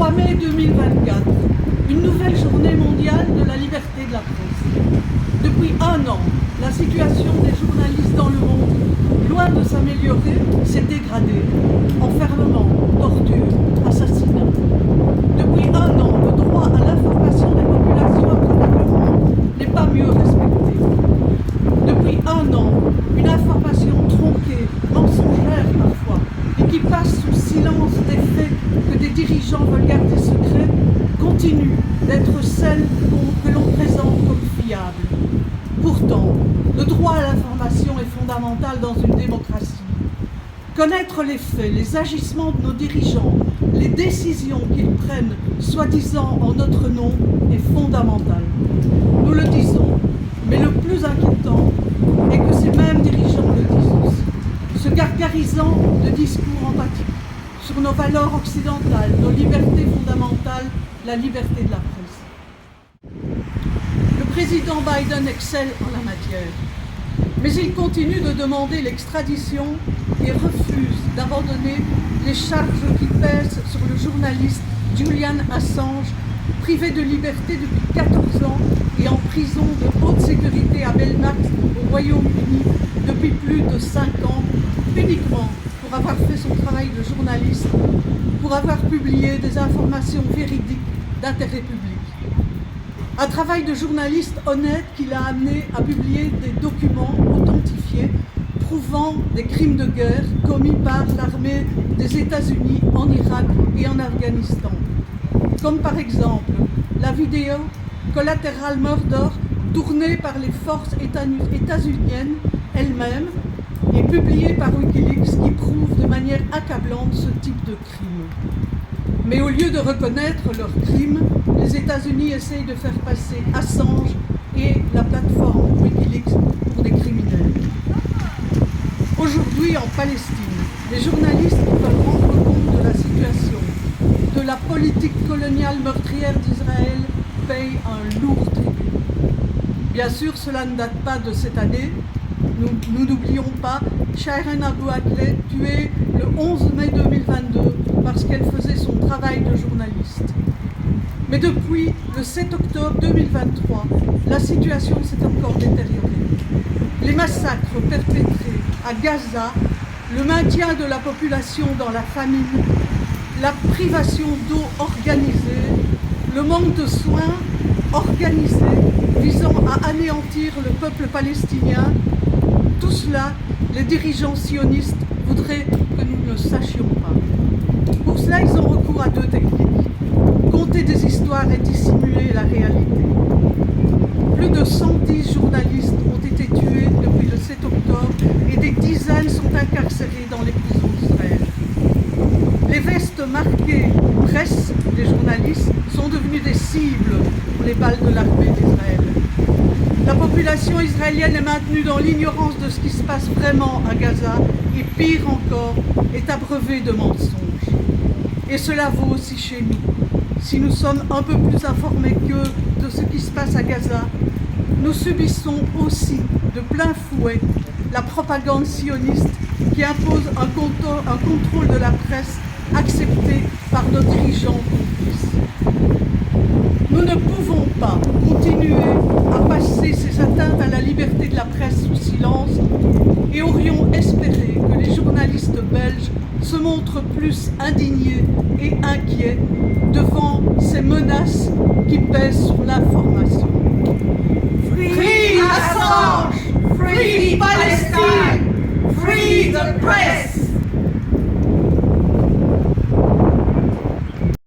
3 mai 2024, une nouvelle journée mondiale de la liberté de la presse. Depuis un an, la situation des journalistes dans le monde, loin de s'améliorer, s'est dégradée. Enfermement, torture, assassinat. Depuis un an, le droit à l'information des populations à travers le monde n'est pas mieux respecté. Depuis un an, une information tronquée, mensongère parfois, et qui passe sous silence des faits que des dirigeants veulent garder secrets, continue d'être celle que l'on présente comme fiable. Pourtant, le droit à l'information est fondamental dans une démocratie. Connaître les faits, les agissements de nos dirigeants, les décisions qu'ils prennent, soi-disant en notre nom, est fondamental. Nous le disons, mais le plus inquiétant est que ces mêmes dirigeants le disent aussi, se gargarisant de discours empathiques sur nos valeurs occidentales, nos libertés fondamentales, la liberté de la presse. Le président Biden excelle en la matière, mais il continue de demander l'extradition et refuse d'abandonner les charges qui pèsent sur le journaliste Julian Assange, privé de liberté depuis 14 ans et en prison de haute sécurité à Belmarsh au Royaume-Uni depuis plus de 5 ans, uniquement pour avoir fait son travail de journaliste, pour avoir publié des informations véridiques d'intérêt public. Un travail de journaliste honnête qui l'a amené à publier des documents authentifiés prouvant des crimes de guerre commis par l'armée des États-Unis en Irak et en Afghanistan. Comme par exemple la vidéo Collateral Murder tournée par les forces états-uniennes elles-mêmes et publiée par Wikileaks qui prouve de manière accablante ce type de crime. Mais au lieu de reconnaître leurs crimes, les États-Unis essayent de faire passer Assange et la plateforme Wikileaks pour des criminels. Aujourd'hui, en Palestine, les journalistes qui veulent rendre compte de la situation, de la politique coloniale meurtrière d'Israël, payent un lourd tribut. Bien sûr, cela ne date pas de cette année. Nous n'oublions pas Shirin Abu Akleh, tuée le 11 mai 2022 parce qu'elle faisait son travail de journaliste. Mais depuis le 7 octobre 2023, la situation s'est encore détériorée. Les massacres perpétrés à Gaza, le maintien de la population dans la famine, la privation d'eau organisée, le manque de soins organisés visant à anéantir le peuple palestinien, tout cela, les dirigeants sionistes voudraient que nous ne le sachions pas. Pour cela, ils ont recours à deux techniques. Conter des histoires et dissimuler la réalité. Plus de 110 journalistes ont été tués depuis le 7 octobre et des dizaines sont incarcérés dans les prisons d'Israël. Les vestes marquées presse des journalistes sont devenues des cibles pour les balles de l'armée d'Israël. La population israélienne est maintenue dans l'ignorance de ce qui se passe vraiment à Gaza et pire encore, est abreuvée de mensonges. Et cela vaut aussi chez nous. Si nous sommes un peu plus informés qu'eux de ce qui se passe à Gaza, nous subissons aussi de plein fouet la propagande sioniste qui impose un contrôle de la presse accepté par nos dirigeants complices. Nous ne pouvons pas continuer à passer ces atteintes à la liberté de la presse sous silence et aurions espéré que les journalistes belges se montrent plus indignés et inquiets devant ces menaces qui pèsent sur l'information. Free Assange! Free Palestine! Free the press!